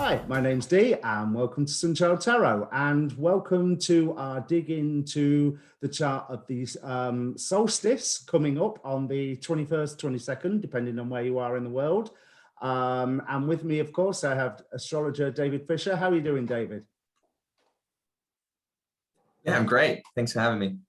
Hi, my name's Dee and welcome to Sunchild Tarot, and welcome to our dig into the chart of the solstice coming up on the 21st, 22nd, depending on where you are in the world. And with me, of course, I have astrologer David Fischer. How are you doing, David? Yeah, I'm great. Thanks for having me.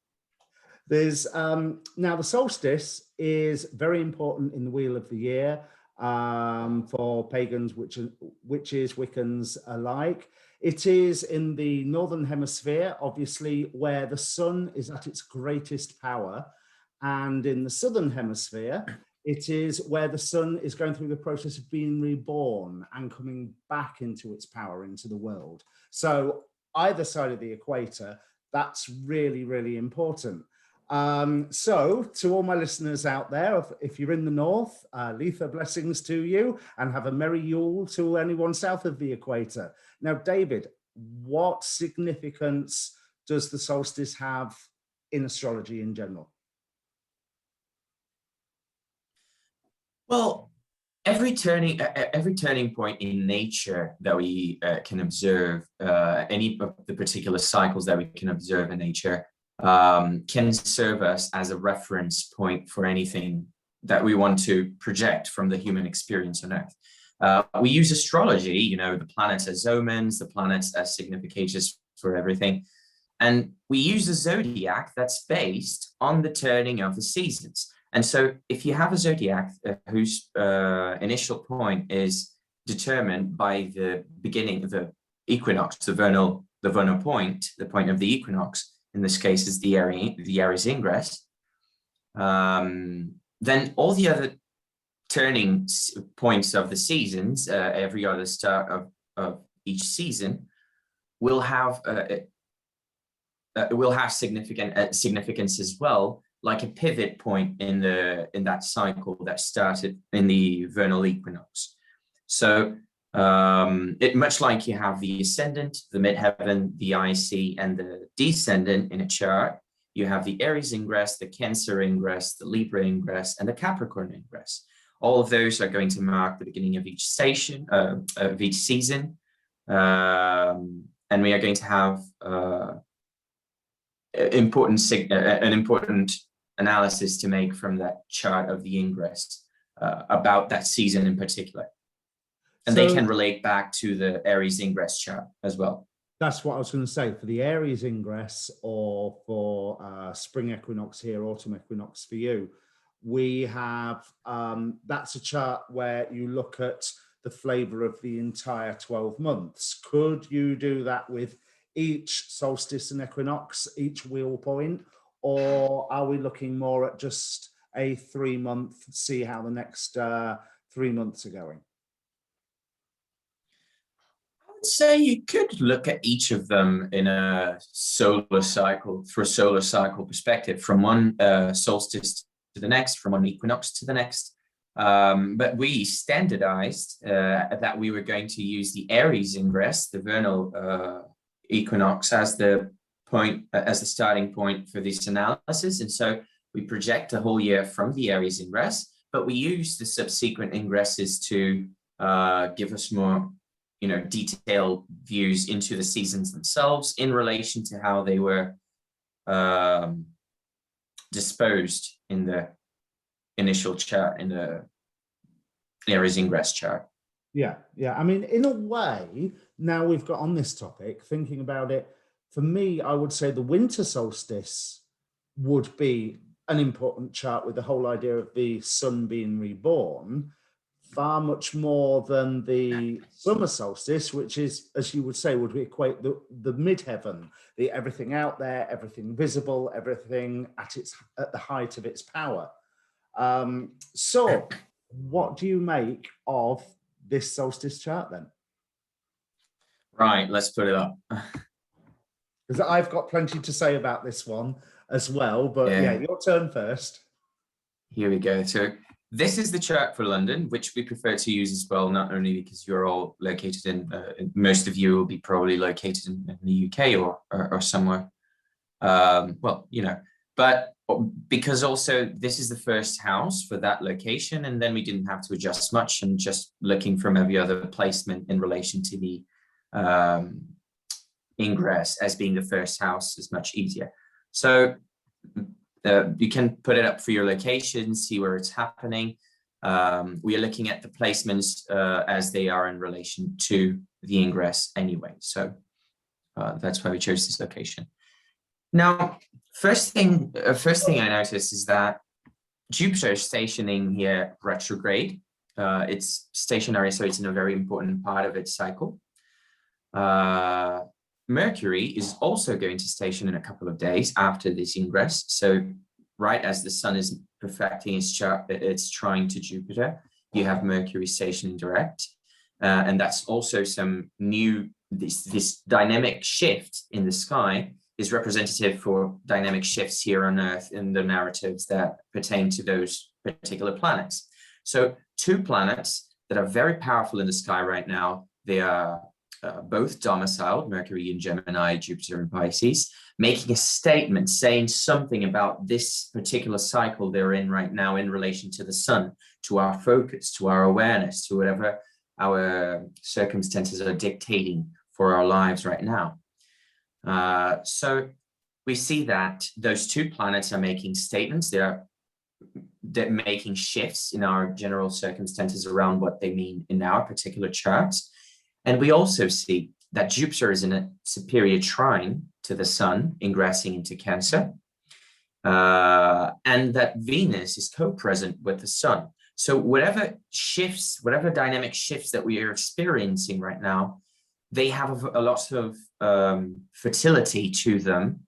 There's now the solstice is very important in the wheel of the year for pagans, witches, Wiccans alike. It is in the northern hemisphere, obviously, where the sun is at its greatest power, and in the southern hemisphere, it is where the sun is going through the process of being reborn and coming back into its power into the world. So either side of the equator, that's really, really important. So to all my listeners out there, if you're in the north, Litha blessings to you, and have a merry Yule to anyone south of the equator. Now, David, what significance does the solstice have in astrology in general? Well, every turning point in nature that we can observe, any of the particular cycles that we can observe in nature, can serve us as a reference point for anything that we want to project from the human experience on Earth. We use astrology, the planets as omens, the planets as significators for everything. And we use a zodiac that's based on the turning of the seasons. And so if you have a zodiac whose initial point is determined by the beginning of the equinox, the vernal point, the point of the equinox, in this case is the Aries ingress, then all the other turning points of the seasons, every other start of each season, will have significance as well, like a pivot point in that cycle that started in the vernal equinox. So much like you have the ascendant, the midheaven, the IC, and the descendant in a chart, you have the Aries ingress, the Cancer ingress, the Libra ingress, and the Capricorn ingress. All of those are going to mark the beginning of each season, and we are going to have an important analysis to make from that chart of the ingress about that season in particular. And they can relate back to the Aries ingress chart as well. That's what I was going to say. For the Aries ingress, or for spring equinox here, autumn equinox for you, we have, that's a chart where you look at the flavor of the entire 12 months. Could you do that with each solstice and equinox, each wheel point? Or are we looking more at just a 3-month, see how the next 3 months are going? Say you could look at each of them in a solar cycle, through a solar cycle perspective, from one solstice to the next, from one equinox to the next. But we standardized that we were going to use the Aries ingress, the vernal equinox, as the starting point for this analysis. And so we project the whole year from the Aries ingress, but we use the subsequent ingresses to give us more detailed views into the seasons themselves in relation to how they were disposed in the initial chart, in the Aries ingress chart. Yeah. I mean, in a way, now we've got on this topic, thinking about it, for me, I would say the winter solstice would be an important chart, with the whole idea of the sun being reborn, far much more than the summer solstice, which is, as you would say, would equate the midheaven, the everything out there, everything visible, everything at the height of its power. So what do you make of this solstice chart then? Right, let's put it up. Because I've got plenty to say about this one as well, but yeah, your turn first. Here we go. So this is the chart for London, which we prefer to use as well, not only because you're all located in, most of you will be probably located in the UK or somewhere, but because also this is the first house for that location, and then we didn't have to adjust much, and just looking from every other placement in relation to the ingress as being the first house is much easier. So you can put it up for your location, see where it's happening. We are looking at the placements as they are in relation to the ingress anyway. So that's why we chose this location. Now, first thing I noticed is that Jupiter is stationing here retrograde. It's stationary, so it's in a very important part of its cycle. Mercury is also going to station in a couple of days after this ingress. So right as the sun is perfecting its chart, it's trying to Jupiter, you have Mercury stationing direct. And that's also some new, this dynamic shift in the sky is representative for dynamic shifts here on Earth in the narratives that pertain to those particular planets. So two planets that are very powerful in the sky right now, they are both domiciled, Mercury in Gemini, Jupiter in Pisces, making a statement, saying something about this particular cycle they're in right now in relation to the sun, to our focus, to our awareness, to whatever our circumstances are dictating for our lives right now. So we see that those two planets are making statements. They're making shifts in our general circumstances around what they mean in our particular charts. And we also see that Jupiter is in a superior trine to the sun, ingressing into Cancer, and that Venus is co-present with the sun. So whatever shifts, whatever dynamic shifts that we are experiencing right now, they have a lot of fertility to them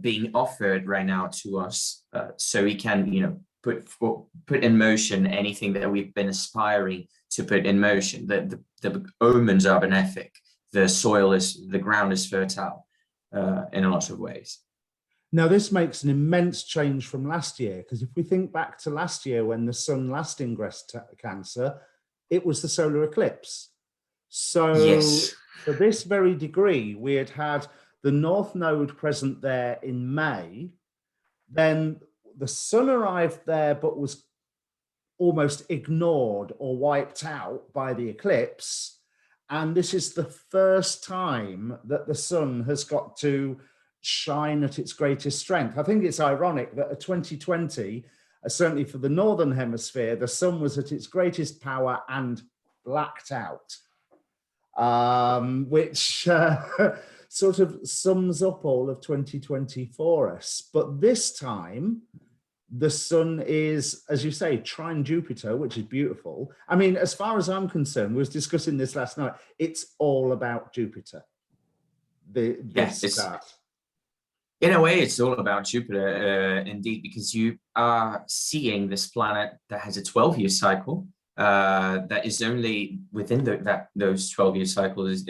being offered right now to us, so we can, put in motion anything that we've been aspiring to put in motion. The omens are benefic. The ground is fertile in a lot of ways. Now, this makes an immense change from last year, because if we think back to last year when the sun last ingressed Cancer, it was the solar eclipse. So yes, for this very degree, we had the North Node present there in May. Then the sun arrived there, but was almost ignored or wiped out by the eclipse. And this is the first time that the sun has got to shine at its greatest strength. I think it's ironic that 2020, certainly for the Northern Hemisphere, the sun was at its greatest power and blacked out, which sort of sums up all of 2020 for us. But this time, the sun is, as you say, trine Jupiter, which is beautiful. I mean, as far as I'm concerned, we was discussing this last night, it's all about Jupiter. This chart. In a way, it's all about Jupiter, indeed, because you are seeing this planet that has a 12-year cycle, that is only within those 12-year cycles.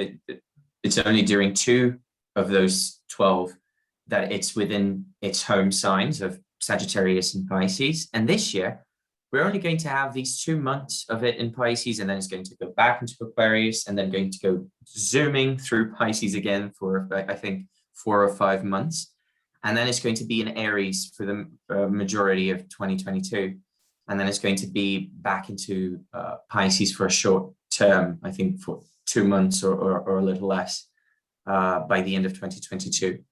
It's only during 2 of those 12 that it's within its home signs of Sagittarius and Pisces. And this year, we're only going to have these 2 months of it in Pisces, and then it's going to go back into Aquarius, and then going to go zooming through Pisces again for, I think, 4 or 5 months. And then it's going to be in Aries for the majority of 2022. And then it's going to be back into Pisces for a short term, I think for 2 months or a little less by the end of 2022.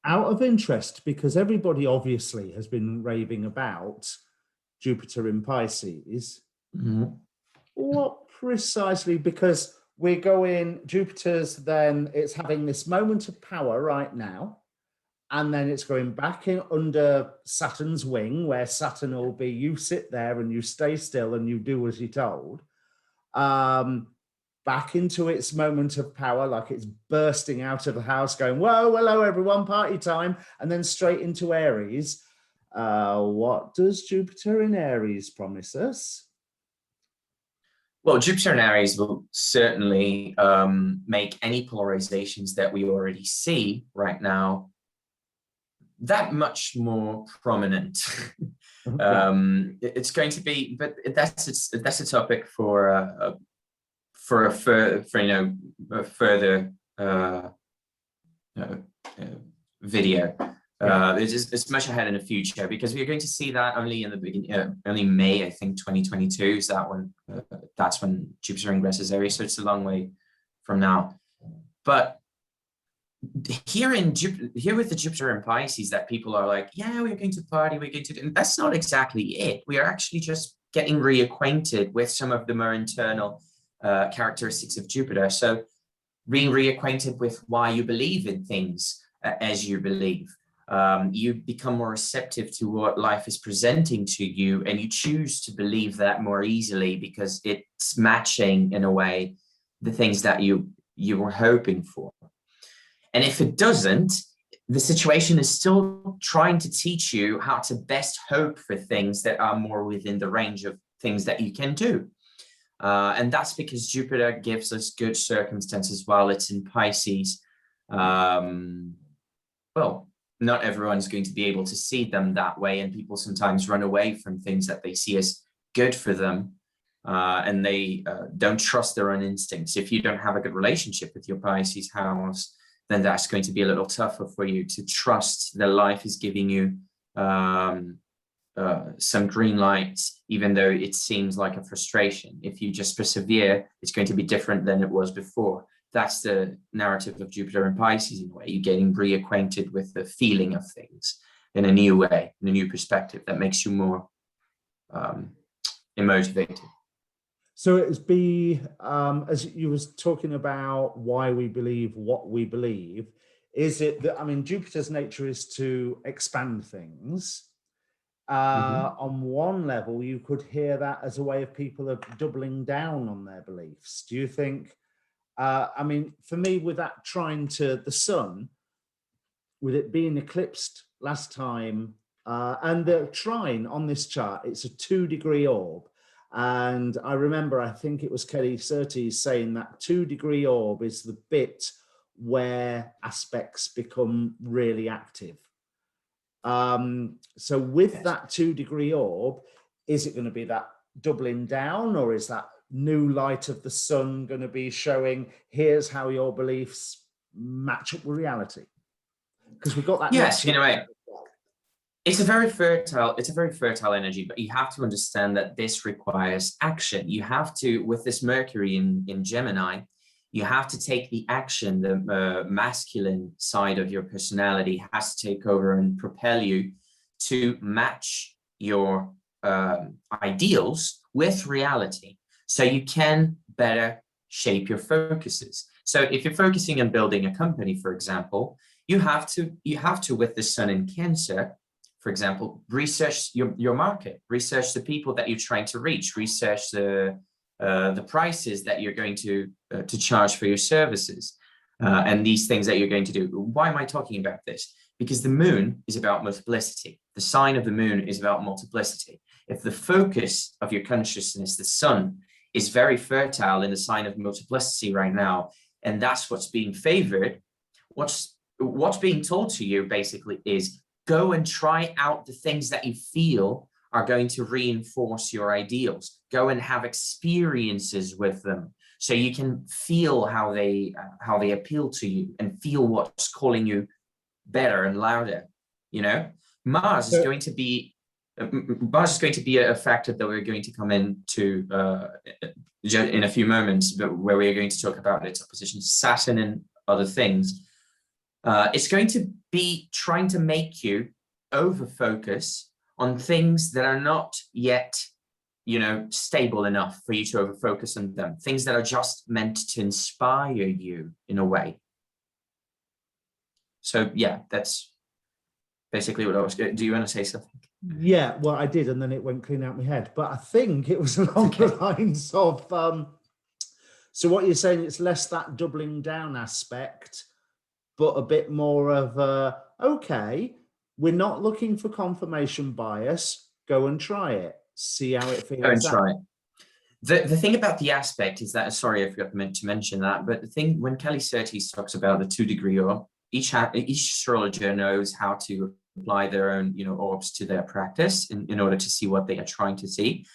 Out of interest, because everybody obviously has been raving about Jupiter in Pisces, what precisely, because we're going, Jupiter's then, it's having this moment of power right now, and then it's going back in under Saturn's wing, where Saturn will be, you sit there and you stay still and you do as you're told. Back into its moment of power, like it's bursting out of the house going, whoa, hello everyone, party time, and then straight into Aries. What does Jupiter in Aries promise us? Well, Jupiter in Aries will certainly make any polarizations that we already see right now that much more prominent. It's going to be, but that's a topic for a further video. It's much ahead in the future, because we're going to see that only in the beginning, only May, I think, 2022 is that when that's when Jupiter ingresses Aries. So it's a long way from now. But here with the Jupiter in Pisces, that people are like, yeah, we're going to party, we're going to do, and that's not exactly it. We are actually just getting reacquainted with some of the more internal characteristics of Jupiter. So being reacquainted with why you believe in things as you believe. You become more receptive to what life is presenting to you, and you choose to believe that more easily because it's matching, in a way, the things that you were hoping for. And if it doesn't, the situation is still trying to teach you how to best hope for things that are more within the range of things that you can do. And that's because Jupiter gives us good circumstances while it's in Pisces. Well, not everyone's going to be able to see them that way, and people sometimes run away from things that they see as good for them, and they don't trust their own instincts. If you don't have a good relationship with your Pisces house, then that's going to be a little tougher for you to trust that life is giving you some green lights, even though it seems like a frustration. If you just persevere, it's going to be different than it was before. That's the narrative of Jupiter and Pisces, in a way. You're getting reacquainted with the feeling of things in a new way, in a new perspective that makes you more motivated. So it's as you was talking about why we believe what we believe, is it that, I mean, Jupiter's nature is to expand things. On one level, you could hear that as a way of people of doubling down on their beliefs. Do you think, I mean, for me, with that trine to the sun, with it being eclipsed last time, and the trine on this chart, it's a 2-degree orb. And I remember, I think it was Kelly Surtees saying that 2-degree orb is the bit where aspects become really active. So with that 2-degree orb, is it going to be that doubling down, or is that new light of the sun going to be showing, here's how your beliefs match up with reality? Because we've got that. Yes, in a way. It's a very fertile energy, but you have to understand that this requires action. You have to, with this Mercury in Gemini, you have to take the action. The masculine side of your personality has to take over and propel you to match your ideals with reality, so you can better shape your focuses. So if you're focusing on building a company, for example, you have to, with the sun in Cancer, for example, research your market, research the people that you're trying to reach, research the prices that you're going to charge for your services, and these things that you're going to do. Why am I talking about this? Because the moon is about multiplicity. The sign of the moon is about multiplicity. If the focus of your consciousness, the sun, is very fertile in the sign of multiplicity right now, and that's what's being favored, what's being told to you basically is, go and try out the things that you feel are going to reinforce your ideals. Go and have experiences with them, so you can feel how they appeal to you, and feel what's calling you better and louder. You know, Mars is going to be a factor that we're going to come into in a few moments, but where we are going to talk about its opposition to Saturn and other things. It's going to be trying to make you over-focus on things that are not yet, stable enough for you to over-focus on them. Things that are just meant to inspire you in a way. So yeah, that's basically what I was going to do. You want to say something? Yeah, well, I did, and then it went clean out my head. But I think it was along the lines of, so what you're saying, it's less that doubling down aspect, but a bit more of, okay, we're not looking for confirmation bias. Go and try it. See how it feels. Go and try it. The thing about the aspect is that, sorry, I forgot to mention that, but the thing, when Kelly Surtees talks about the 2-degree orb, each astrologer knows how to apply their own, orbs to their practice in order to see what they are trying to see.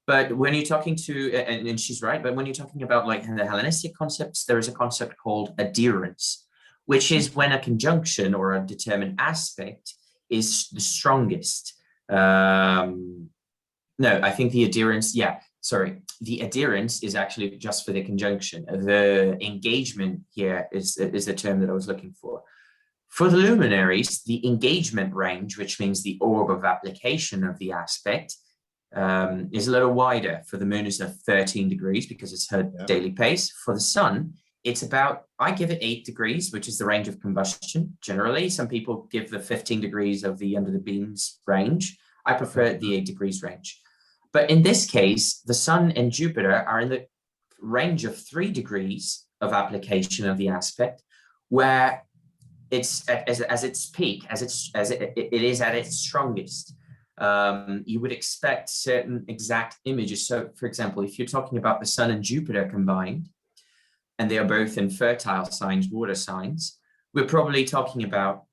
But when you're talking to, and she's right, but when you're talking about like the Hellenistic concepts, there is a concept called adherence, which is when a conjunction or a determined aspect is the strongest. No, I think the adherence, the adherence is actually just for the conjunction. The engagement here is the term that I was looking for. For the luminaries, the engagement range, which means the orb of application of the aspect, is a little wider. For the moon, is at 13 degrees because it's her daily pace. For the sun, it's about, I give it 8 degrees, which is the range of combustion. Generally, some people give the 15 degrees of the under the beams range. I prefer the 8 degrees range. But in this case, the sun and Jupiter are in the range of 3 degrees of application of the aspect, where it's as its peak, as it is at its strongest. You would expect certain exact images. So, for example, if you're talking about the sun and Jupiter combined, and they are both in fertile signs, water signs, we're probably talking about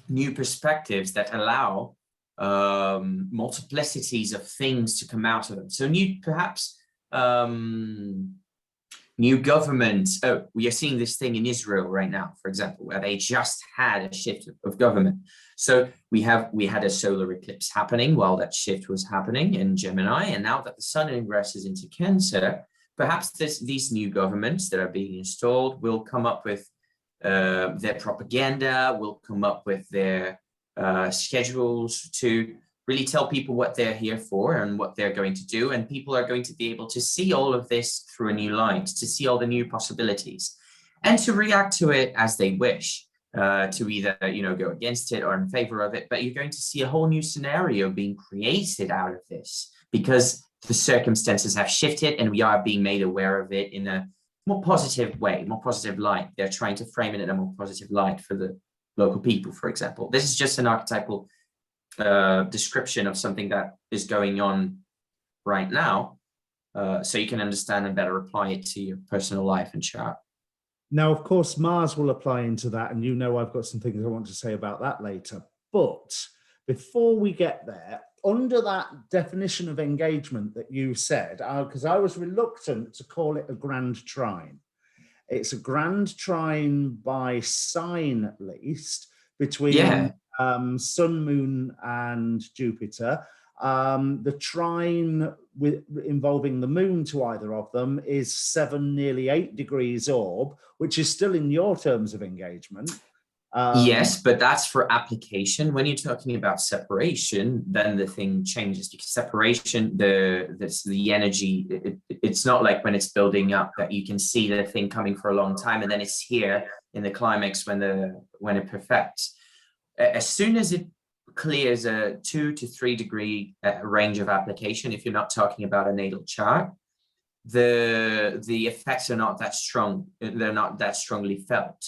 new perspectives that allow multiplicities of things to come out of them. So new governments. Oh, we are seeing this thing in Israel right now, for example, where they just had a shift of government. So we had a solar eclipse happening while that shift was happening in Gemini, and now that the sun ingresses into Cancer, perhaps these new governments that are being installed will come up with their propaganda, will come up with their schedules to really tell people what they're here for and what they're going to do. And people are going to be able to see all of this through a new light, to see all the new possibilities and to react to it as they wish, to either, go against it or in favor of it. But you're going to see a whole new scenario being created out of this because the circumstances have shifted and we are being made aware of it in a more positive way, more positive light. They're trying to frame it in a more positive light for the local people, for example. This is just an archetypal description of something that is going on right now, so you can understand and better apply it to your personal life and chart. Now, of course, Mars will apply into that, and I've got some things I want to say about that later. But before we get there, under that definition of engagement that you said, because I was reluctant to call it a grand trine. It's a grand trine by sign, at least, between Sun, Moon, and Jupiter. The trine involving the Moon to either of them is 7, nearly 8 degrees orb, which is still in your terms of engagement. Yes, but that's for application. When you're talking about separation, then the thing changes, because separation, the energy, it's not like when it's building up that you can see the thing coming for a long time and then it's here in the climax when it perfects. As soon as it clears a 2 to 3 degree range of application, if you're not talking about a natal chart, the effects are not that strong. They're not that strongly felt.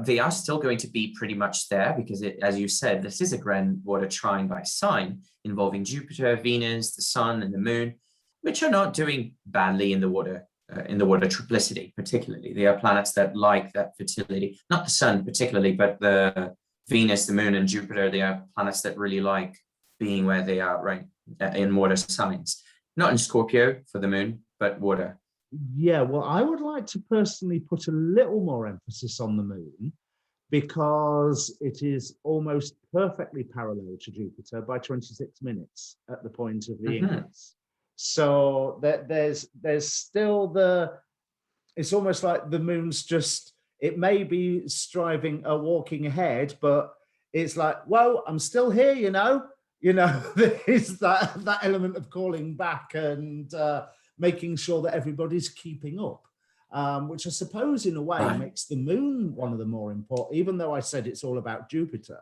They are still going to be pretty much there because, as you said, this is a grand water trine by sign involving Jupiter, Venus, the Sun, and the Moon, which are not doing badly in the water triplicity. Particularly, they are planets that like that fertility. Not the Sun particularly, but the Venus, the Moon, and Jupiter. They are planets that really like being where they are, right, in water signs. Not in Scorpio for the Moon, but water. Yeah, well, I would like to personally put a little more emphasis on the Moon because it is almost perfectly parallel to Jupiter by 26 minutes at the point of the ingress. So there's still it's almost like the Moon's just, it may be walking ahead, but it's like, well, I'm still here, there's that element of calling back and making sure that everybody's keeping up, which I suppose in a way makes the Moon one of the more important, even though I said it's all about Jupiter.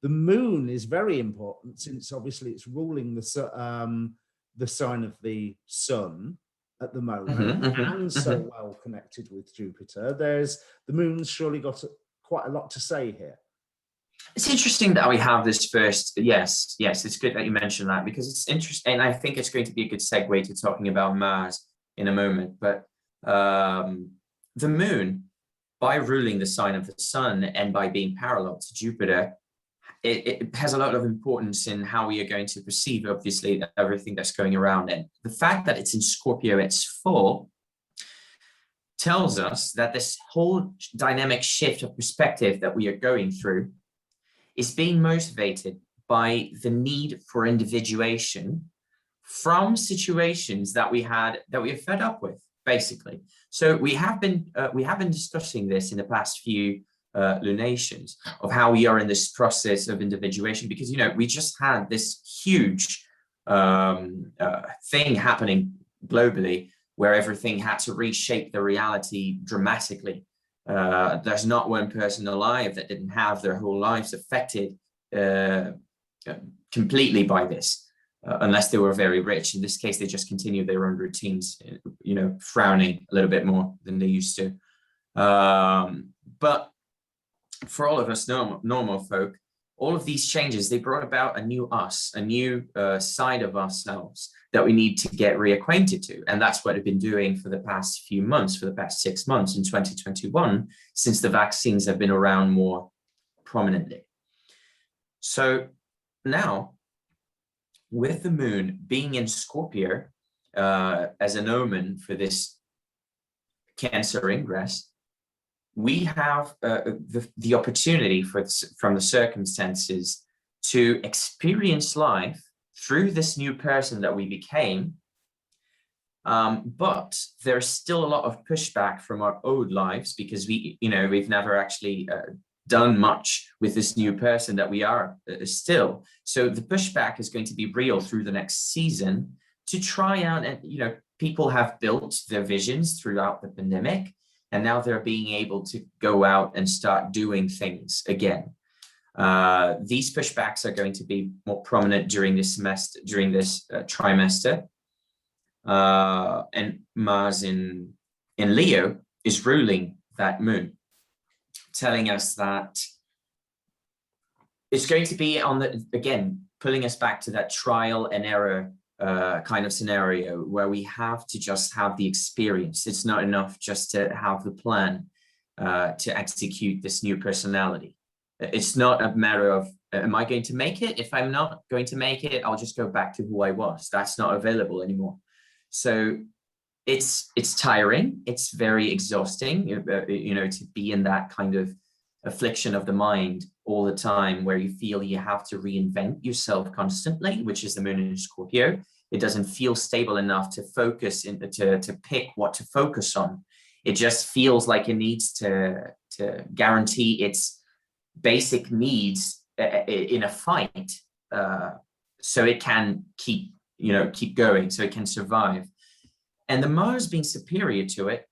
The Moon is very important since obviously it's ruling the sign of the Sun at the moment, and so well connected with Jupiter. The Moon's surely got quite a lot to say here. It's interesting that we have this first. Yes, it's good that you mentioned that because it's interesting, and I think it's going to be a good segue to talking about Mars in a moment. But the Moon, by ruling the sign of the Sun and by being parallel to Jupiter, it has a lot of importance in how we are going to perceive, obviously, everything that's going around. And the fact that it's in Scorpio, it's full, tells us that this whole dynamic shift of perspective that we are going through is being motivated by the need for individuation from situations that we are fed up with, basically. So we have been discussing this in the past few lunations of how we are in this process of individuation, because, you know, we just had this huge thing happening globally where everything had to reshape the reality dramatically. There's not one person alive that didn't have their whole lives affected completely by this, unless they were very rich. In this case, they just continued their own routines, you know, frowning a little bit more than they used to. But for all of us normal folk, all of these changes, they brought about a new us, a new side of ourselves that we need to get reacquainted to. And that's what I've been doing for the past few months, for the past 6 months in 2021, since the vaccines have been around more prominently. So now, with the moon being in Scorpio as an omen for this Cancer ingress, we have the opportunity from the circumstances to experience life through this new person that we became. But there's still a lot of pushback from our old lives because we've never actually done much with this new person that we are still. So the pushback is going to be real through the next season to try out, and people have built their visions throughout the pandemic, and now they're being able to go out and start doing things again. These pushbacks are going to be more prominent during this semester, during this trimester. And Mars in Leo is ruling that moon, telling us that it's going to be again, pulling us back to that trial and error kind of scenario where we have to just have the experience. It's not enough just to have the plan to execute this new personality. It's not a matter of, am I going to make it? If I'm not going to make it, I'll just go back to who I was. That's not available anymore. So it's tiring. It's very exhausting, to be in that kind of affliction of the mind all the time, where you feel you have to reinvent yourself constantly, which is the moon in Scorpio. It doesn't feel stable enough to focus to pick what to focus on. It just feels like it needs to guarantee its basic needs in a fight, so it can keep going, so it can survive. And the Mars being superior to it.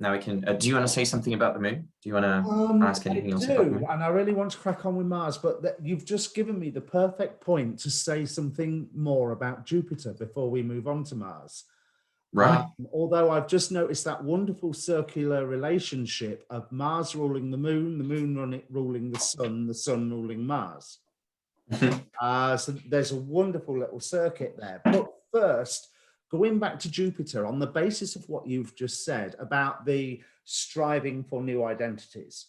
Now we can. Do you want to say something about the moon? Do you want to ask anything else about the moon? And I really want to crack on with Mars, but you've just given me the perfect point to say something more about Jupiter before we move on to Mars. Right. Although I've just noticed that wonderful circular relationship of Mars ruling the moon ruling the sun ruling Mars. So there's a wonderful little circuit there. But first, going back to Jupiter, on the basis of what you've just said about the striving for new identities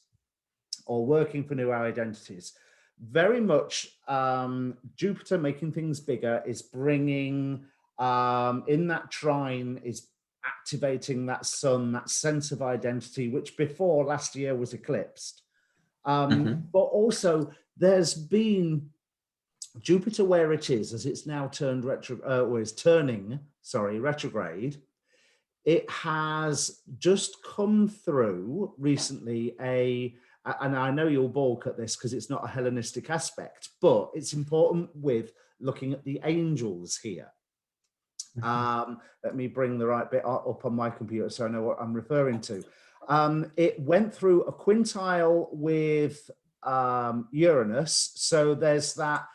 or working for new identities, very much Jupiter making things bigger is bringing, in that trine, is activating that sun, that sense of identity, which before last year was eclipsed. But also there's been Jupiter where it is, as it's now turned retrograde. It has just come through recently and I know you'll balk at this because it's not a Hellenistic aspect, but it's important with looking at the angels here. Let me bring the right bit up on my computer so I know what I'm referring to. It went through a quintile with Uranus. So there's that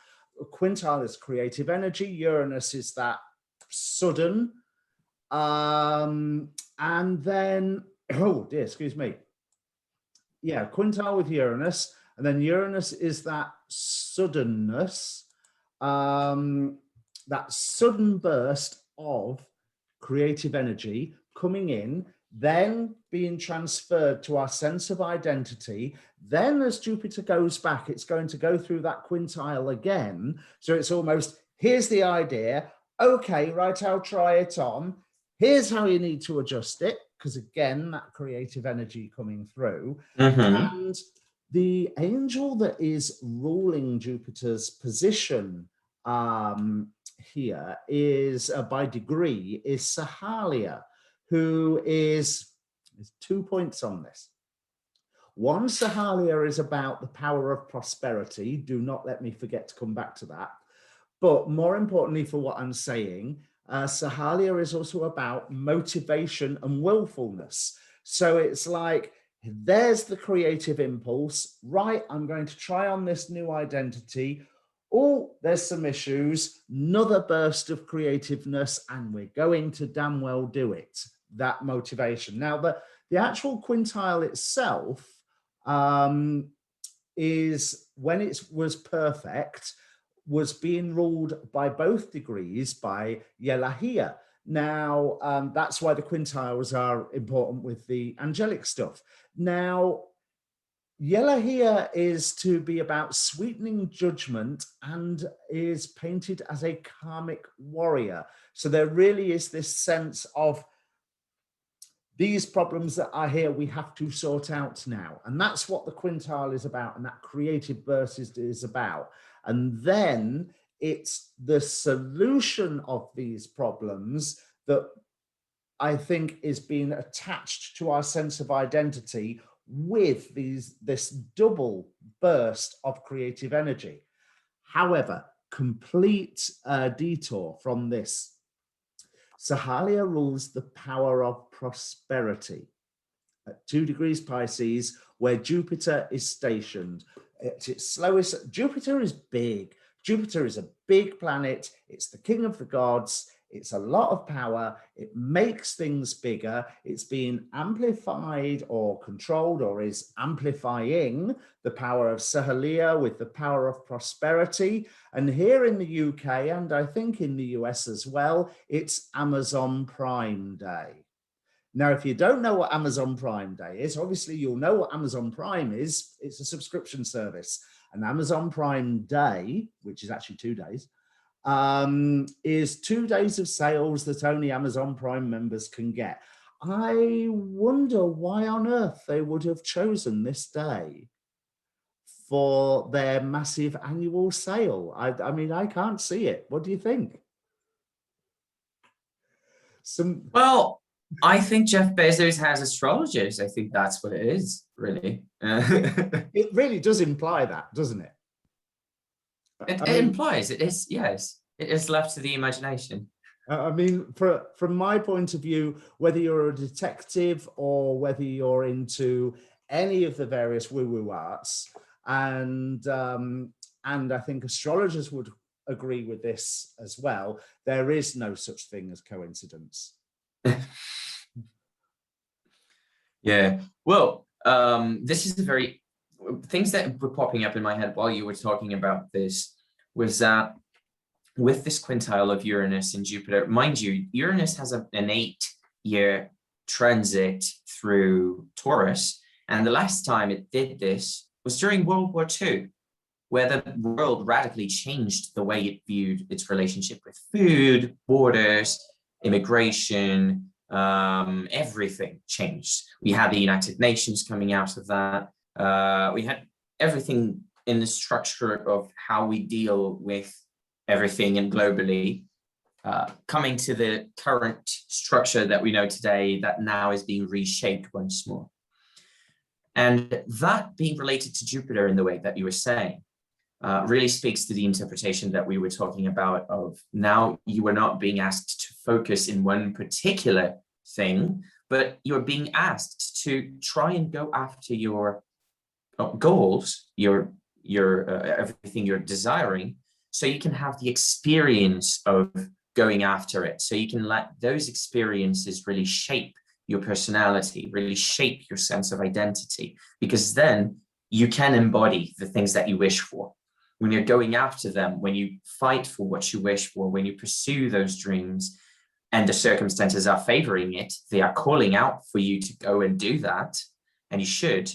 quintile is creative energy. Uranus is that sudden. And then, oh dear, excuse me. Yeah, quintile with Uranus. And then Uranus is that suddenness, that sudden burst of creative energy coming in, then being transferred to our sense of identity. Then as Jupiter goes back, it's going to go through that quintile again. So it's almost, here's the idea. Okay, right, I'll try it on. Here's how you need to adjust it. because again, that creative energy coming through. Mm-hmm. And the angel that is ruling Jupiter's position here is, by degree, is Sahalia, who is, there's 2 points on this. One, Sahalia is about the power of prosperity. Do not let me forget to come back to that. But more importantly for what I'm saying, Sahalia is also about motivation and willfulness. So it's like, there's the creative impulse, right? I'm going to try on this new identity. Oh, there's some issues, another burst of creativeness, and we're going to damn well do it. That motivation. Now, the actual quintile itself is, when it was perfect, was being ruled by both degrees by Yelahia. Now, that's why the quintiles are important with the angelic stuff. Now, Yelahia is to be about sweetening judgment and is painted as a karmic warrior. So there really is this sense of, these problems that are here, we have to sort out now. And that's what the quintile is about, and that creative burst is about. And then it's the solution of these problems that I think is being attached to our sense of identity with this double burst of creative energy. However, complete detour from this. Sahalia rules the power of prosperity at 2 degrees Pisces, where Jupiter is stationed. At its slowest, Jupiter is big. Jupiter is a big planet. It's the king of the gods. It's a lot of power. It makes things bigger. It's being amplified or controlled, or is amplifying the power of Sahalia with the power of prosperity. And here in the UK, and I think in the US as well, it's Amazon Prime Day. Now, if you don't know what Amazon Prime Day is, obviously you'll know what Amazon Prime is. It's a subscription service. And Amazon Prime Day, which is actually 2 days, is 2 days of sales that only Amazon Prime members can get. I wonder why on earth they would have chosen this day for their massive annual sale. I mean, I can't see it. What do you think? Well, I think Jeff Bezos has astrologers. I think that's what it is, really. It really does imply that, doesn't it? It implies it is, yes. It is left to the imagination. I mean, from my point of view, whether you're a detective or whether you're into any of the various woo-woo arts, and I think astrologers would agree with this as well, there is no such thing as coincidence. Yeah, well, this is things that were popping up in my head while you were talking about this was that with this quintile of Uranus and Jupiter, mind you, Uranus has an 8-year transit through Taurus, and the last time it did this was during World War II, where the world radically changed the way it viewed its relationship with food, borders, immigration, everything changed. We had the United Nations coming out of that. We had everything in the structure of how we deal with everything and globally, coming to the current structure that we know today that now is being reshaped once more. And that being related to Jupiter in the way that you were saying, really speaks to the interpretation that we were talking about of now you are not being asked to focus in one particular thing, but you're being asked to try and go after your goals, your everything you're desiring, so you can have the experience of going after it. So you can let those experiences really shape your personality, really shape your sense of identity, because then you can embody the things that you wish for. When you're going after them, when you fight for what you wish for, when you pursue those dreams and the circumstances are favoring it, they are calling out for you to go and do that, and you should.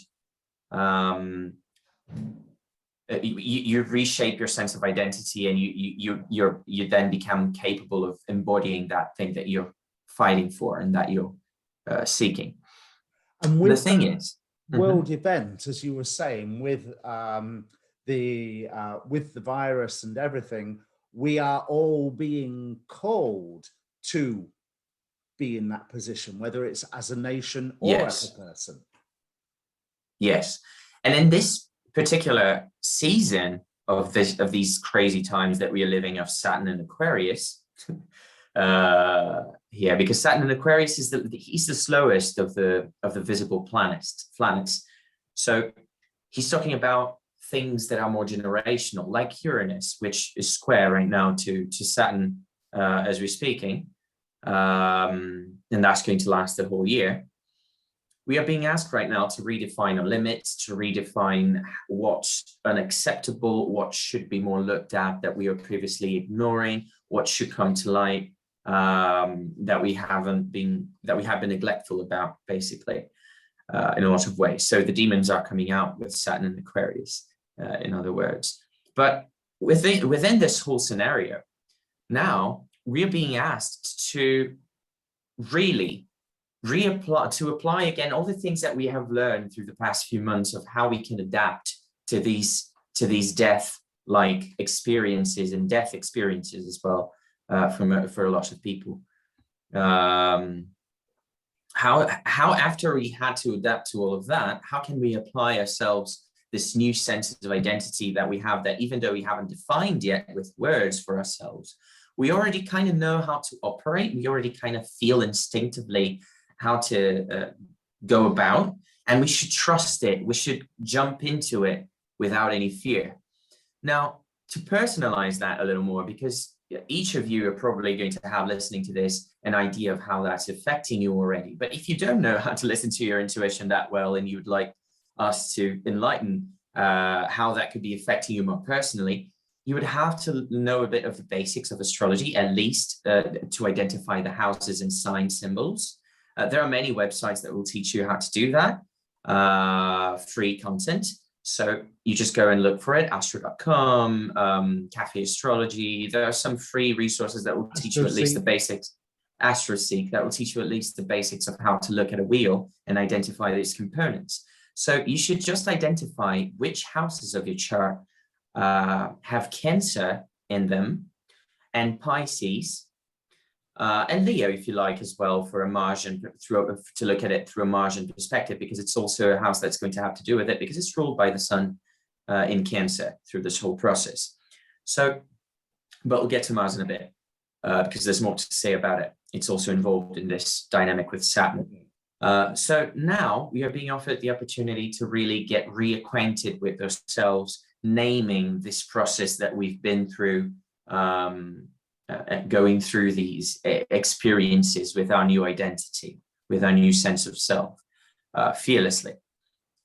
You reshape your sense of identity, and you then become capable of embodying that thing that you're fighting for and that you're seeking. And The with thing that is, world event, as you were saying, with the virus and everything, we are all being called to be in that position, whether it's as a nation or as a person. Yes. And in this particular season of these crazy times that we are living, of Saturn and Aquarius, because Saturn in Aquarius is he's the slowest of the visible planets. So he's talking about things that are more generational, like Uranus, which is square right now to Saturn as we're speaking, and that's going to last the whole year. We are being asked right now to redefine our limits, to redefine what's unacceptable, what should be more looked at that we are previously ignoring, what should come to light that we have been neglectful about, basically, in a lot of ways. So the demons are coming out with Saturn and Aquarius, in other words. But within this whole scenario, now we are being asked to really apply again all the things that we have learned through the past few months of how we can adapt to these death-like experiences and death experiences as well, for a lot of people. How after we had to adapt to all of that, how can we apply ourselves this new sense of identity that we have, that even though we haven't defined yet with words for ourselves, we already kind of know how to operate. We already kind of feel instinctively how to go about, and we should trust it. We should jump into it without any fear. Now, to personalize that a little more, because each of you are probably going to have, listening to this, an idea of how that's affecting you already. But if you don't know how to listen to your intuition that well, and you would like us to enlighten how that could be affecting you more personally, you would have to know a bit of the basics of astrology, at least to identify the houses and sign symbols. There are many websites that will teach you how to do that, free content. So you just go and look for it, astro.com, Cafe Astrology. There are some free resources that will teach you at least the basics. AstroSeek, that will teach you at least the basics of how to look at a wheel and identify these components. So you should just identify which houses of your chart have Cancer in them, and Pisces, and Leo, if you like, as well, for a margin, to look at it through a margin perspective, because it's also a house that's going to have to do with it, because it's ruled by the sun in Cancer through this whole process. So, but we'll get to Mars in a bit, because there's more to say about it. It's also involved in this dynamic with Saturn. So now we are being offered the opportunity to really get reacquainted with ourselves, naming this process that we've been through, going through these experiences with our new identity, with our new sense of self, fearlessly.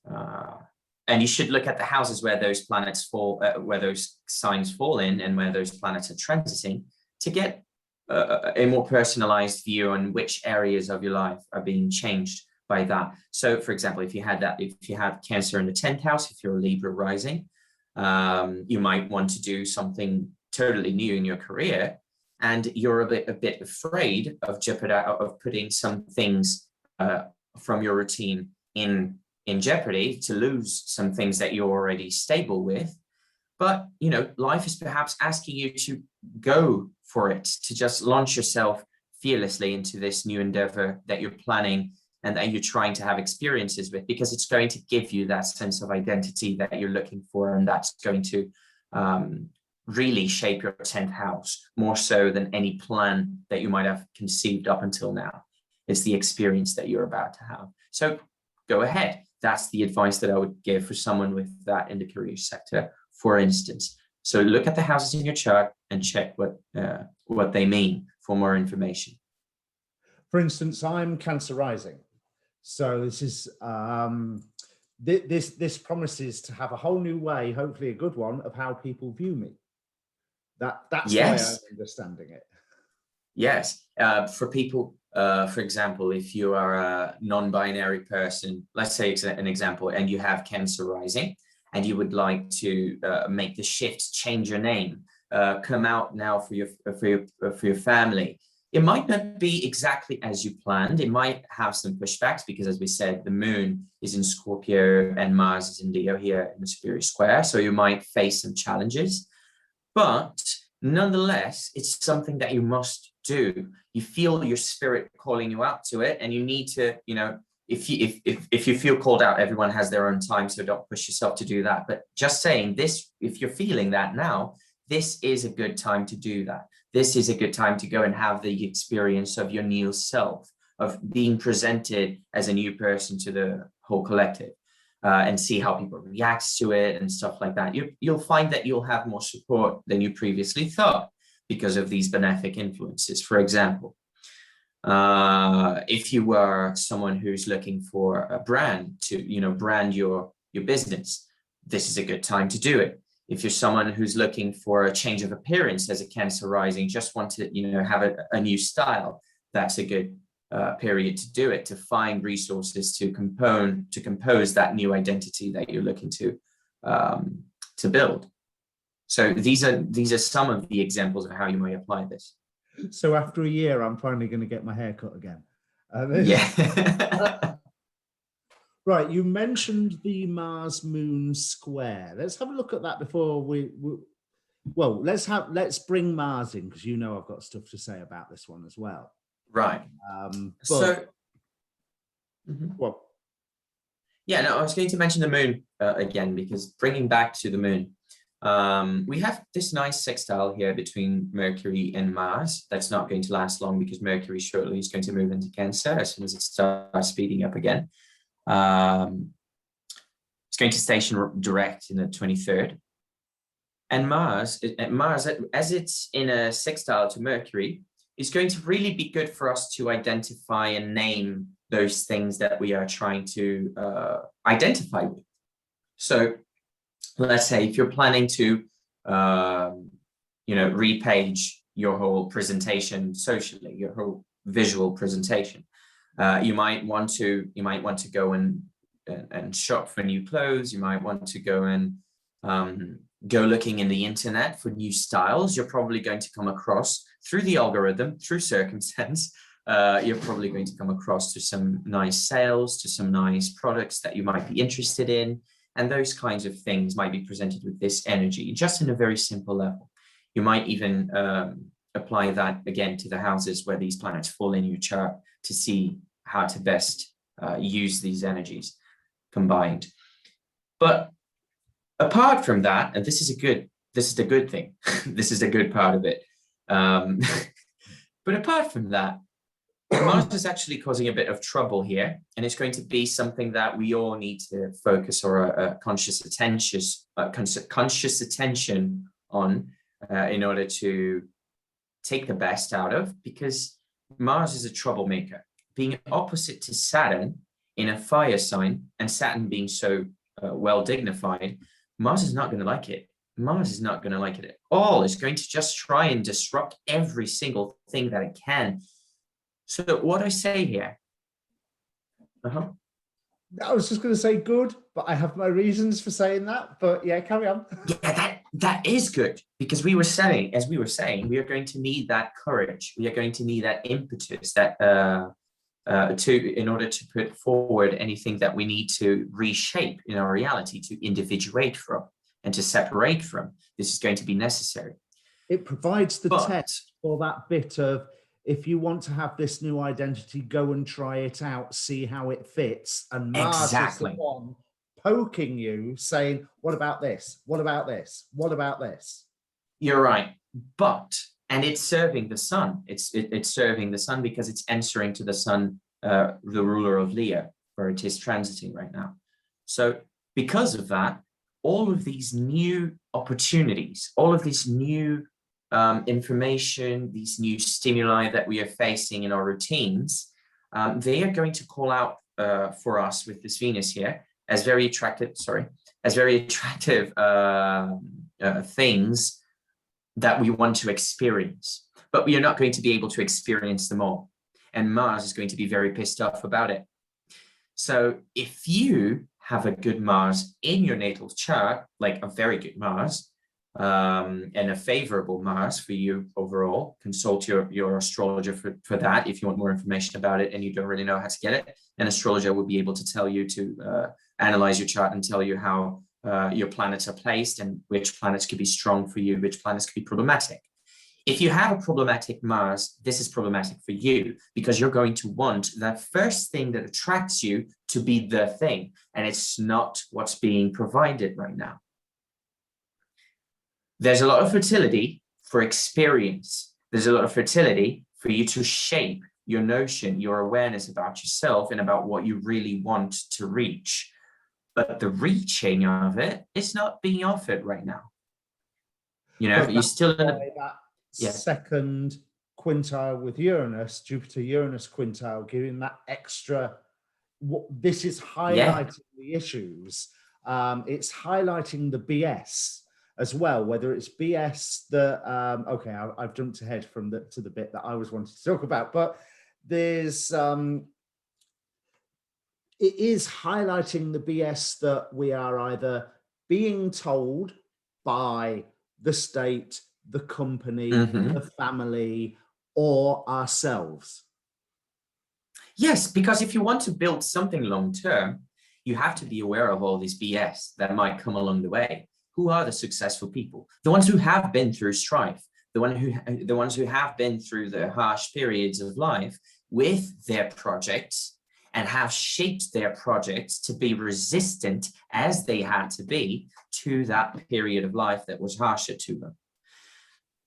And you should look at the houses where those planets fall, where those signs fall in, and where those planets are transiting, to get a more personalized view on which areas of your life are being changed by that. So, for example, if you had Cancer in the 10th house, if you're a Libra rising, you might want to do something totally new in your career, and you're a bit afraid of putting some things from your routine in jeopardy, to lose some things that you're already stable with. But life is perhaps asking you to go for it, to just launch yourself fearlessly into this new endeavor that you're planning and that you're trying to have experiences with, because it's going to give you that sense of identity that you're looking for, and that's going to really shape your 10th house more so than any plan that you might have conceived up until now. It's the experience that you're about to have. So go ahead. That's the advice that I would give for someone with that in the career sector, for instance. So look at the houses in your chart and check what they mean for more information. For instance, I'm Cancer rising. So this is this promises to have a whole new way, hopefully a good one, of how people view me. That's the way I'm understanding it. Yes. For people, for example, if you are a non-binary person, let's say it's an example, and you have Cancer rising, and you would like to make the shift, change your name, come out now for your family, It might not be exactly as you planned. It might have some pushbacks because, as we said, the moon is in Scorpio and Mars is in Leo here in the Superior Square. So you might face some challenges, but nonetheless, it's something that you must do. You feel your spirit calling you out to it, and you need to, you know, if you feel called out, everyone has their own time, so don't push yourself to do that. But just saying this, if you're feeling that now, this is a good time to do that. This is a good time to go and have the experience of your new self, of being presented as a new person to the whole collective, and see how people react to it and stuff like that. You'll find that you'll have more support than you previously thought because of these benefic influences. For example, if you were someone who's looking for a brand to, you know, brand your business, this is a good time to do it. If you're someone who's looking for a change of appearance as a Cancer rising, just want to, you know, have a new style, that's a good period to do it, to find resources to compose that new identity that you're looking to build. So these are some of the examples of how you may apply this. So after a year, I'm finally going to get my hair cut again. Yeah. Right, you mentioned the Mars-Moon square. Let's have a look at that before well, let's bring Mars in, because you know I've got stuff to say about this one as well. Right. Well, yeah, no, I was going to mention the moon again, because bringing back to the moon, we have this nice sextile here between Mercury and Mars. That's not going to last long because Mercury shortly is going to move into Cancer as soon as it starts speeding up again. It's going to station direct in the 23rd. And Mars, as it's in a sextile to Mercury, is going to really be good for us to identify and name those things that we are trying to identify with. So let's say if you're planning to, you know, repage your whole presentation socially, your whole visual presentation, you might want to go and shop for new clothes. You might want to go and go looking in the internet for new styles. You're probably going to come across through the algorithm, through circumstance. You're probably going to come across to some nice sales, to some nice products that you might be interested in. And those kinds of things might be presented with this energy, just in a very simple level. You might even apply that again to the houses where these planets fall in your chart to see how to best use these energies combined. But apart from that, and this is the good thing, this is the good part of it. But apart from that, Mars is actually causing a bit of trouble here, and it's going to be something that we all need to focus or conscious attention on in order to take the best out of, because Mars is a troublemaker. Being opposite to Saturn in a fire sign, and Saturn being so well dignified, Mars is not going to like it. Mars is not going to like it at all. It's going to just try and disrupt every single thing that it can. So what I say here, I was just going to say good, but I have my reasons for saying that. But yeah, carry on. Yeah, that is good, because as we were saying, we are going to need that courage. We are going to need that impetus, that in order to put forward anything that we need to reshape in our reality, to individuate from and to separate from. This is going to be necessary. It provides the test for that bit of, if you want to have this new identity, go and try it out, see how it fits. And Mars is the one poking you, saying, what about this? What about this? What about this? You're right. And it's serving the sun. It's serving the sun because it's answering to the sun, the ruler of Leo, where it is transiting right now. So because of that, all of these new opportunities, all of this new information, these new stimuli that we are facing in our routines, they are going to call out for us with this Venus here as very attractive, things that we want to experience, but we are not going to be able to experience them all. And Mars is going to be very pissed off about it. So if you have a good Mars in your natal chart, like a very good Mars, and a favorable Mars for you overall. Consult your astrologer for that if you want more information about it and you don't really know how to get it. An astrologer will be able to tell you to analyze your chart and tell you how your planets are placed and which planets could be strong for you, which planets could be problematic. If you have a problematic Mars, this is problematic for you because you're going to want that first thing that attracts you to be the thing, and it's not what's being provided right now. There's a lot of fertility for experience. There's a lot of fertility for you to shape your notion, your awareness about yourself and about what you really want to reach. But the reaching of it is not being offered right now. You know, you're still in that second quintile with Uranus, Jupiter-Uranus quintile, giving that extra, this is highlighting the issues. It's highlighting the BS as well, whether it's BS that, okay, I've jumped ahead from to the bit that I was wanting to talk about, but there's, it is highlighting the BS that we are either being told by the state, the company, the family, or ourselves. Yes, because if you want to build something long-term, you have to be aware of all this BS that might come along the way. Who are the successful people? The ones who have been through strife, the ones who have been through the harsh periods of life with their projects and have shaped their projects to be resistant as they had to be to that period of life that was harsher to them.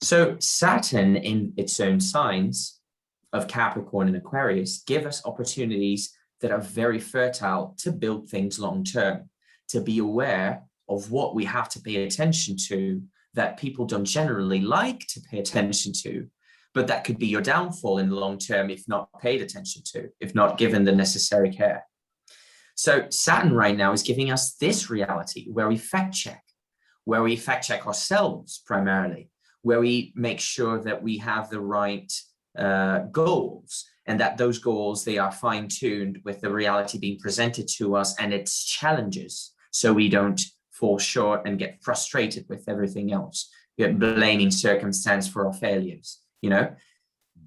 So Saturn in its own signs of Capricorn and Aquarius give us opportunities that are very fertile to build things long term, to be aware of what we have to pay attention to that people don't generally like to pay attention to, but that could be your downfall in the long term if not paid attention to, if not given the necessary care. So Saturn right now is giving us this reality where we fact check ourselves primarily, where we make sure that we have the right goals and that those goals, they are fine-tuned with the reality being presented to us and its challenges, so we don't fall short and get frustrated with everything else, get blaming circumstance for our failures, you know?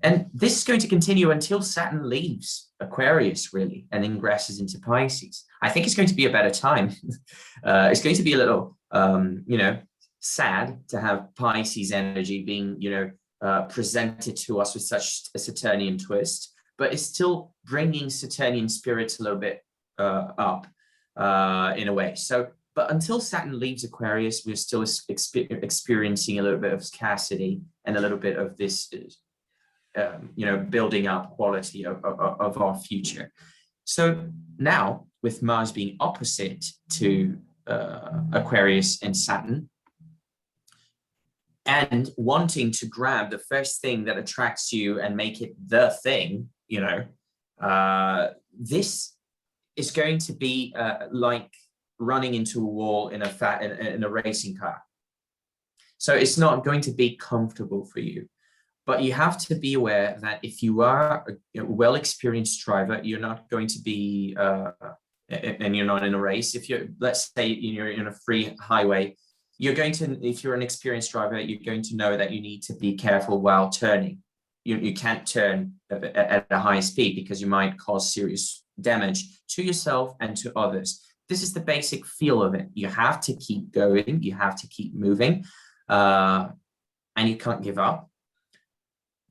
And this is going to continue until Saturn leaves Aquarius, really, and ingresses into Pisces. I think it's going to be a better time. It's going to be a little, you know, sad to have Pisces energy being, you know, presented to us with such a Saturnian twist, but it's still bringing Saturnian spirits a little bit up in a way. So, but until Saturn leaves Aquarius, we're still experiencing a little bit of scarcity and a little bit of this, you know, building up quality of our future. So now, with Mars being opposite to Aquarius and Saturn, and wanting to grab the first thing that attracts you and make it the thing, you know, this is going to be like running into a wall in a racing car. So it's not going to be comfortable for you, but you have to be aware that if you are a well-experienced driver, you're not going to be, and you're not in a race. If you're, let's say you're in a free highway, you're going to, if you're an experienced driver, you're going to know that you need to be careful while turning. You can't turn at a high speed because you might cause serious damage to yourself and to others. This is the basic feel of it. You have to keep going, you have to keep moving, and you can't give up.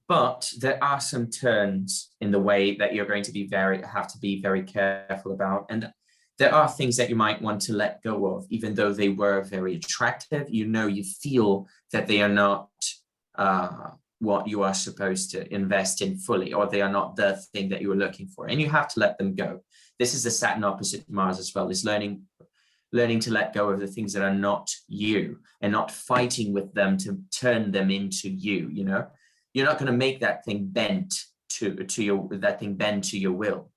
But there are some turns in the way that you're going to be have to be very careful about. And there are things that you might want to let go of, even though they were very attractive. You know, you feel that they are not what you are supposed to invest in fully, or they are not the thing that you were looking for, and you have to let them go. This is the Saturn opposite Mars as well, is learning to let go of the things that are not you and not fighting with them to turn them into you. You know, you're not going to make that thing bend to your will.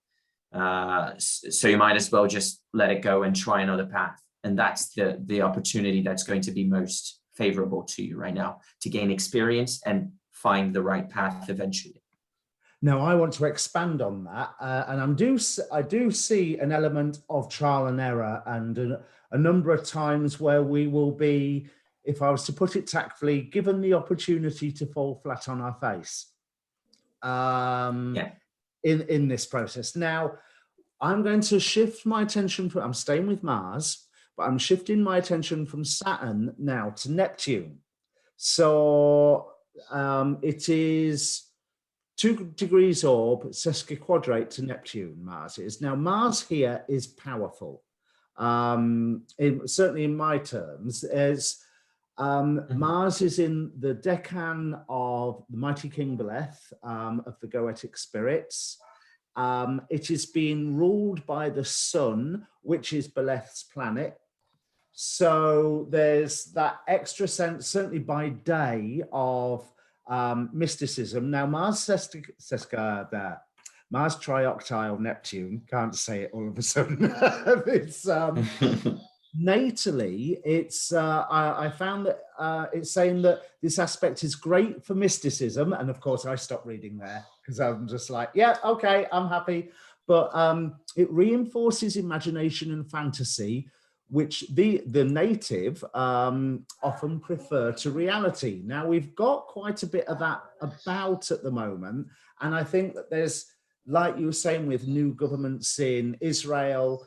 So you might as well just let it go and try another path. And that's the opportunity that's going to be most favorable to you right now, to gain experience and find the right path eventually. Now, I want to expand on that, and I do see an element of trial and error, and a number of times where we will be if I was to put it tactfully, given the opportunity to fall flat on our face in this process. Now, I'm going to shift my attention I'm staying with Mars, but I'm shifting my attention from Saturn now to Neptune. So it is 2 degrees orb, sesquiquadrate to Neptune, Mars is. Now, Mars here is powerful. Certainly in my terms, as Mars is in the decan of the mighty King Beleth, of the Goetic spirits. It is being ruled by the sun, which is Beleth's planet. So there's that extra sense, certainly by day, of mysticism. Now, Mars Mars trioctile Neptune, can't say it all of a sudden. It's natally, it's I found that it's saying that this aspect is great for mysticism, and of course I stopped reading there because I'm just like, yeah, okay, I'm happy. But it reinforces imagination and fantasy, which the native often prefer to reality. Now, we've got quite a bit of that about at the moment, and I think that there's, like you were saying, with new governments in Israel,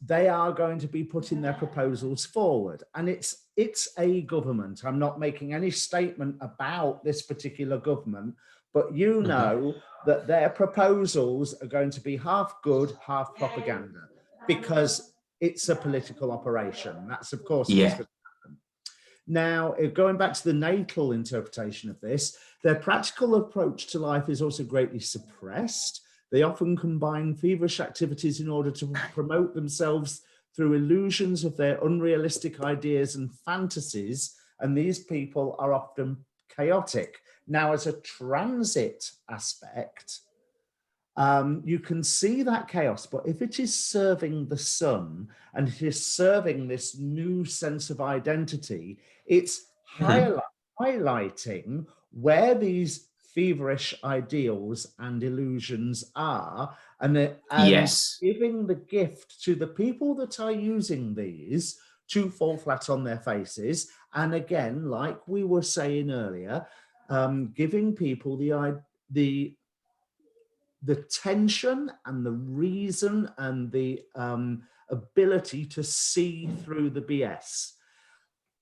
they are going to be putting their proposals forward, and it's a government. I'm not making any statement about this particular government, but you know that their proposals are going to be half good, half propaganda, because it's a political operation. That's, of course, what's going to happen. Now, going back to the natal interpretation of this, their practical approach to life is also greatly suppressed. They often combine feverish activities in order to promote themselves through illusions of their unrealistic ideas and fantasies, and these people are often chaotic. Now, as a transit aspect, you can see that chaos, but if it is serving the sun and it is serving this new sense of identity, it's highlighting where these feverish ideals and illusions are, and giving the gift to the people that are using these to fall flat on their faces. And again, like we were saying earlier, giving people the tension and the reason and the ability to see through the BS.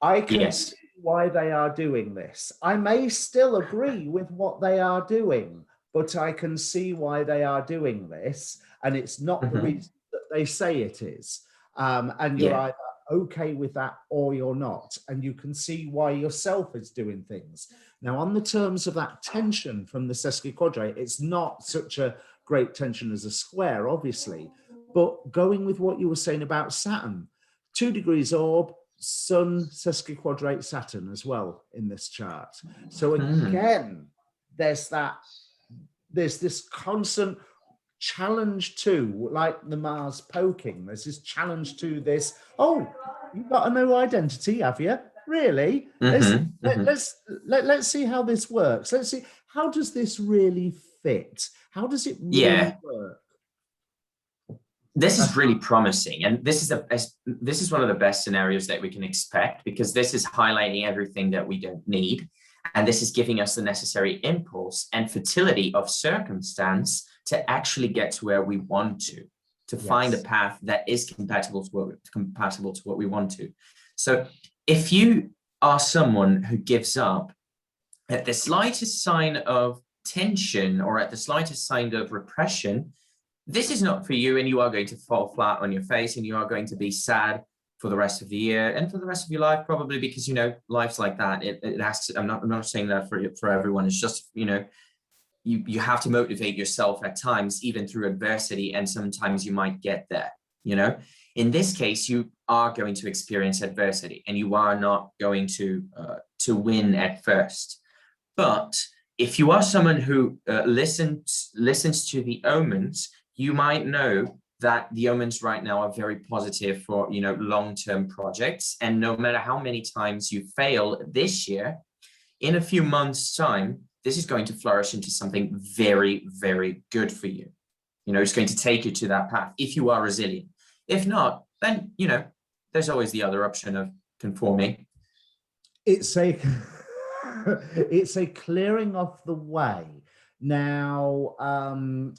I can see why they are doing this. I may still agree with what they are doing, but I can see why they are doing this, and it's not the reason that they say it is. And you're either okay with that or you're not, and you can see why yourself is doing things. Now, on the terms of that tension from the sesquiquadrate, it's not such a great tension as a square, obviously, but going with what you were saying about Saturn, 2 degrees orb, Sun sesquiquadrate Saturn as well in this chart. So again, there's this constant challenge to, like the Mars poking, there's this challenge to this, oh, you've got a new identity, have you? Really? Let's see how this works. Let's see, how does this really fit? How does it really work? This is really promising, and this is one of the best scenarios that we can expect, because this is highlighting everything that we don't need, and this is giving us the necessary impulse and fertility of circumstance to actually get to where we want to find a path that is compatible to what we want to. So if you are someone who gives up at the slightest sign of tension or at the slightest sign of repression, this is not for you, and you are going to fall flat on your face, and you are going to be sad for the rest of the year and for the rest of your life, probably, because, you know, life's like that. It has to, I'm not saying that for everyone. It's just, you know, you have to motivate yourself at times, even through adversity, and sometimes you might get there, you know. In this case, you are going to experience adversity, and you are not going to win at first. But if you are someone who listens to the omens, you might know that the omens right now are very positive for, you know, long-term projects. And no matter how many times you fail this year, in a few months' time, this is going to flourish into something very, very good for you. You know, it's going to take you to that path if you are resilient. If not, then, you know, there's always the other option of conforming It's a it's a clearing of the way. Now,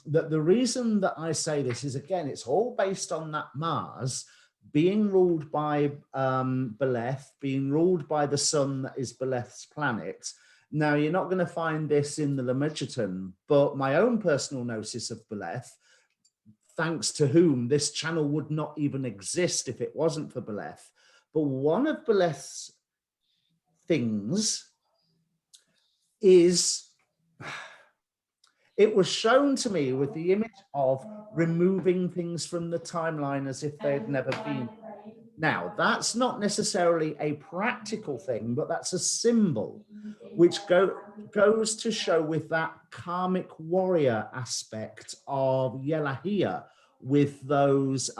the reason that I say this is, again, it's all based on that Mars being ruled by Beleth, being ruled by the sun that is Beleth's planet. Now, you're not going to find this in the Lamudgeton, but my own personal gnosis of Beleth, thanks to whom this channel would not even exist if it wasn't for Beleth. But one of Beleth's things is, it was shown to me with the image of removing things from the timeline as if they'd never been. Now, that's not necessarily a practical thing, but that's a symbol which goes to show with that karmic warrior aspect of Yelahia with those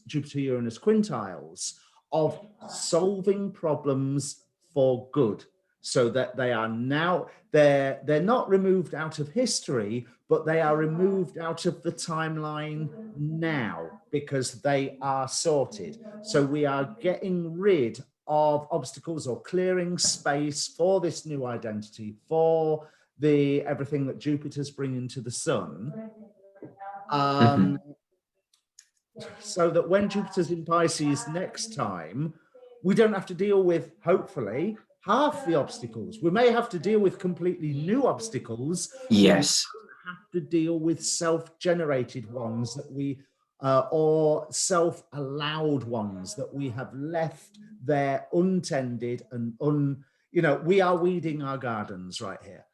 Jupiter-Uranus quintiles, of solving problems for good, so that they are now, they're not removed out of history, but they are removed out of the timeline now because they are sorted. So we are getting rid of obstacles or clearing space for this new identity, for the everything that Jupiter's bringing to the sun. So that when Jupiter's in Pisces next time, we don't have to deal with, hopefully, half the obstacles. We may have to deal with completely new obstacles. Yes. We don't have to deal with self-generated ones that we, or self-allowed ones that we have left there untended and we are weeding our gardens right here.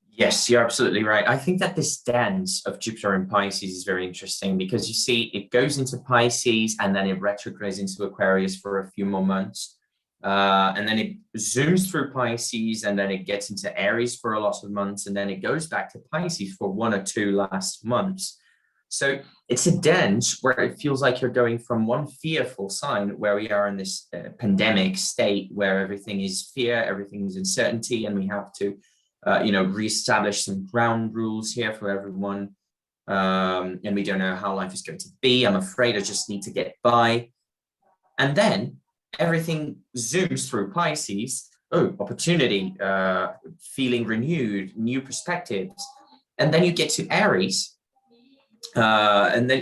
Yes, you're absolutely right. I think that this dance of Jupiter in Pisces is very interesting because you see it goes into Pisces and then it retrogrades into Aquarius for a few more months. And then it zooms through Pisces and then it gets into Aries for a lot of months. And then it goes back to Pisces for 1 or 2 last months. So it's a dance where it feels like you're going from one fearful sign where we are in this pandemic state where everything is fear, everything is uncertainty, and we have to reestablish some ground rules here for everyone. And we don't know how life is going to be. I'm afraid I just need to get by. And then everything zooms through Pisces. Oh, opportunity, feeling renewed, new perspectives. And then you get to Aries. And then,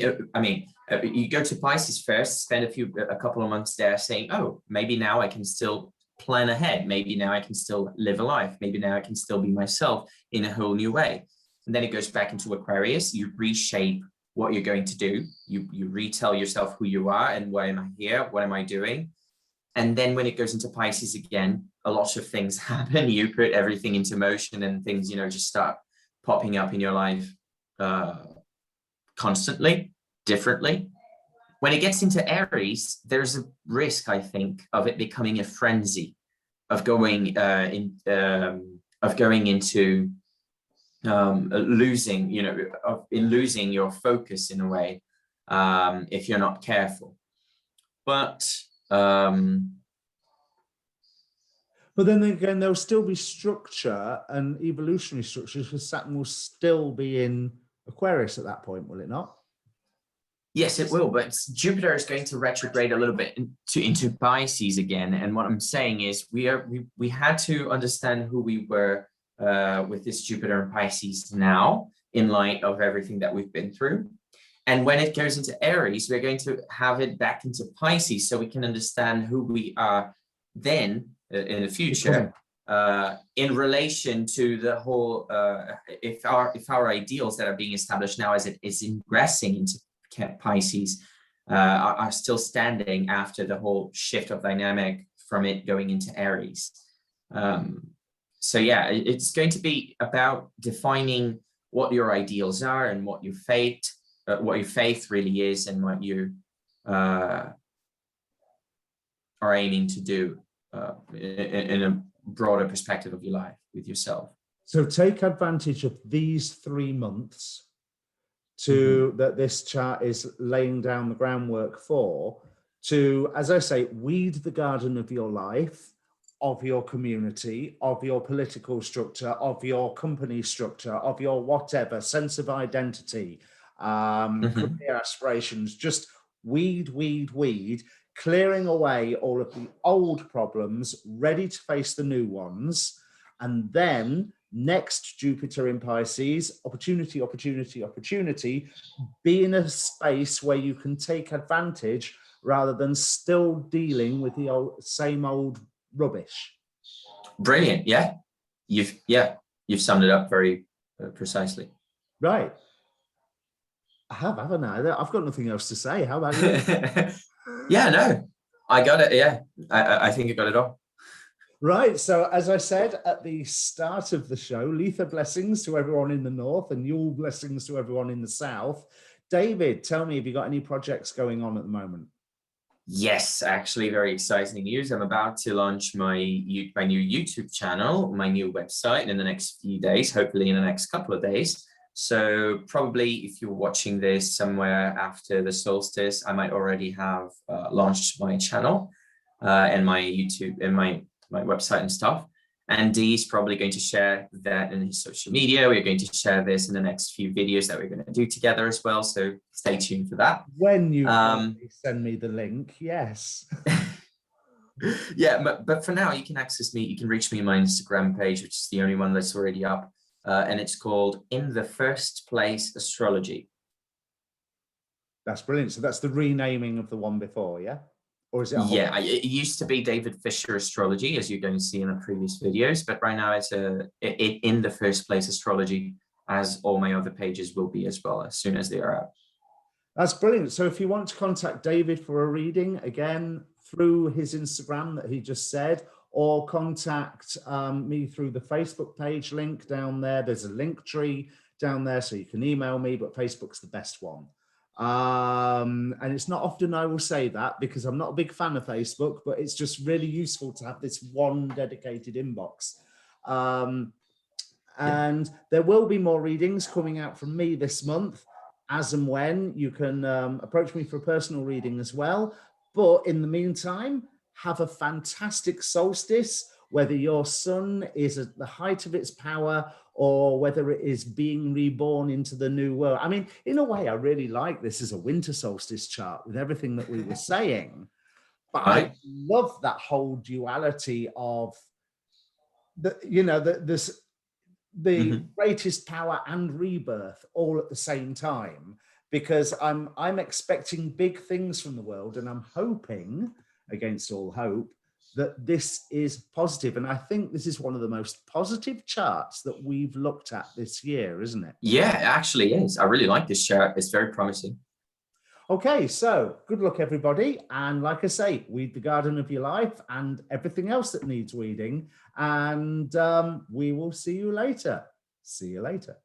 you go to Pisces first, spend a couple of months there saying, oh, maybe now I can still plan ahead. Maybe now I can still live a life. Maybe now I can still be myself in a whole new way. And then it goes back into Aquarius. You reshape what you're going to do. You retell yourself who you are and why am I here? What am I doing? And then when it goes into Pisces again, a lot of things happen. You put everything into motion and things, just start popping up in your life constantly, differently. When it gets into Aries, there's a risk, I think, of it becoming a frenzy, of going into losing, losing your focus in a way, if you're not careful. But then again, there'll still be structure and evolutionary structures, because Saturn will still be in Aquarius at that point, will it not? Yes, it will, but Jupiter is going to retrograde a little bit into Pisces again. And what I'm saying is we had to understand who we were with this Jupiter and Pisces now, in light of everything that we've been through. And when it goes into Aries, we're going to have it back into Pisces so we can understand who we are then in the future, in relation to the whole, if our ideals that are being established now as it is ingressing into Pisces are still standing after the whole shift of dynamic from it going into Aries. So yeah, it's going to be about defining what your ideals are and what your faith really is, and what you are aiming to do in a broader perspective of your life with yourself. So take advantage of these 3 months that this chart is laying down the groundwork for, to, as I say, weed the garden of your life, of your community, of your political structure, of your company structure, of your whatever, sense of identity, career aspirations. Just weed, clearing away all of the old problems, ready to face the new ones. And then next Jupiter in Pisces, opportunity, opportunity, opportunity, be in a space where you can take advantage rather than still dealing with the same old rubbish. Brilliant. Yeah. You've summed it up very precisely. Right. I have, haven't I? I've got nothing else to say. How about you? Yeah, no, I got it. Yeah, I think you got it all. Right. So as I said at the start of the show, Litha blessings to everyone in the north and Yule blessings to everyone in the south. David, tell me, have you got any projects going on at the moment? Yes, actually, very exciting news. I'm about to launch my new YouTube channel, my new website in the next few days, hopefully in the next couple of days. So probably if you're watching this somewhere after the solstice, I might already have launched my channel and my YouTube and my website and stuff. And Dee's probably going to share that in his social media. We're going to share this in the next few videos that we're going to do together as well. So stay tuned for that. When you send me the link, yes. Yeah, but for now, you can access me. You can reach me on my Instagram page, which is the only one that's already up. And it's called In the First Place Astrology. That's brilliant. So that's the renaming of the one before, yeah? Or is it? Yeah, it used to be David Fischer Astrology, as you're going to see in the previous videos, but right now it's In the First Place Astrology, as all my other pages will be as well, as soon as they are out. That's brilliant. So if you want to contact David for a reading, again, through his Instagram that he just said, or contact me through the Facebook page link down there. There's a link tree down there, so you can email me, but Facebook's the best one. And it's not often I will say that because I'm not a big fan of Facebook, but it's just really useful to have this one dedicated inbox. And there will be more readings coming out from me this month, as and when. You can approach me for a personal reading as well. But in the meantime, have a fantastic solstice, whether your sun is at the height of its power or whether it is being reborn into the new world. I mean, in a way, I really like this as a winter solstice chart with everything that we were saying. But I love that whole duality of the greatest power and rebirth all at the same time, because I'm expecting big things from the world, and I'm hoping, against all hope, that this is positive. And I think this is one of the most positive charts that we've looked at this year, isn't it? Yeah, it actually is. I really like this chart. It's very promising. Okay, so good luck, everybody. And like I say, weed the garden of your life and everything else that needs weeding. And we will see you later. See you later.